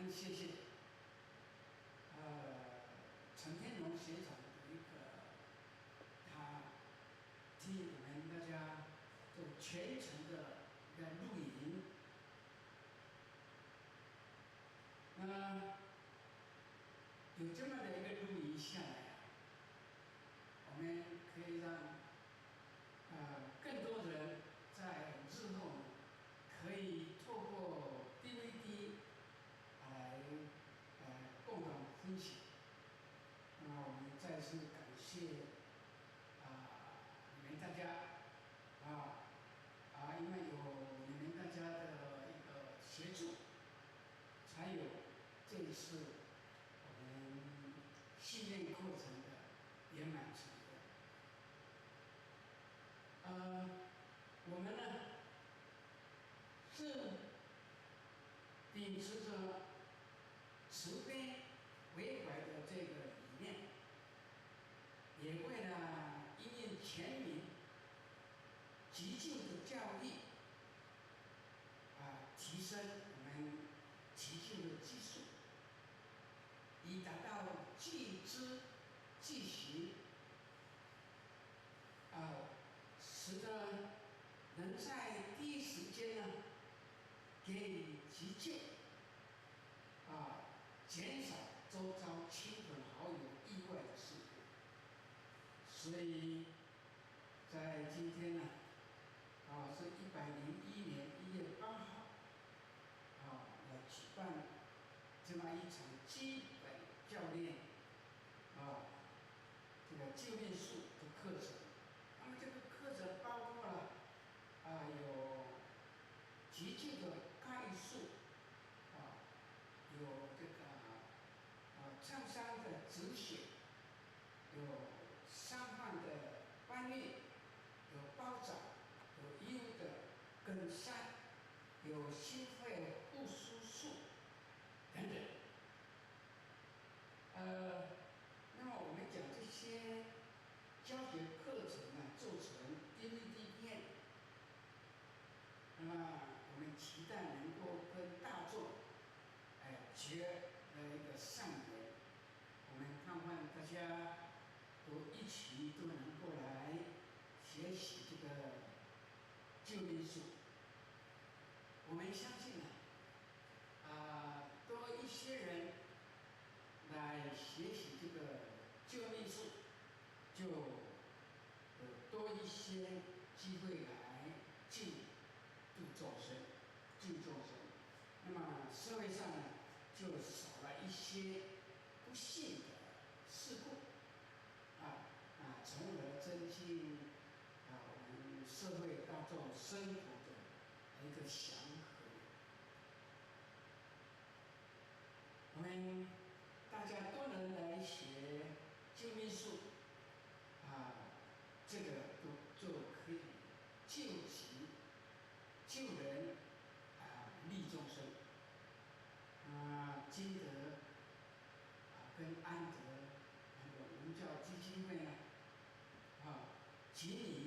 们谢谢陈天龙学长的一个他替我们大家做全程的一个录影。那有这么的一个录影下来我们可以让更多人在日后可以透过 DVD 来共同分享。那我们再次感谢你们大家因为有你们大家的一个协助，才有这一次我们训练课程的圆满成功。我们呢是秉持着慈悲为怀的这个理念，也为了因应全民急救的教育提升我们急救的技术，以达到即知即行使得能在第一时间呢给予急救减少周遭亲朋好友意外的事故。所以在今天呢是101年1月8号来举办这么一场基本教练这个救命术的课程。那么这个课程包括了有急救的概述有这个创伤的止血，有伤患的搬运，有包扎，有医务的更善，有心肺复苏术等等。那么我们将这些教学课程做成 DVD 片，那么我们期待能够跟大众结一个善缘。我们盼望大家都一起都能够来学习这个救命术。我们相信多一些人来学习这个救命术，就有多一些机会来救众生。那么社会上就少了一些不幸的事故从而增进我们社会大众生活的一个祥和。我们大家都能来学救命术这个就可以救急救人利众生。金德跟安德文教基金会呢，极力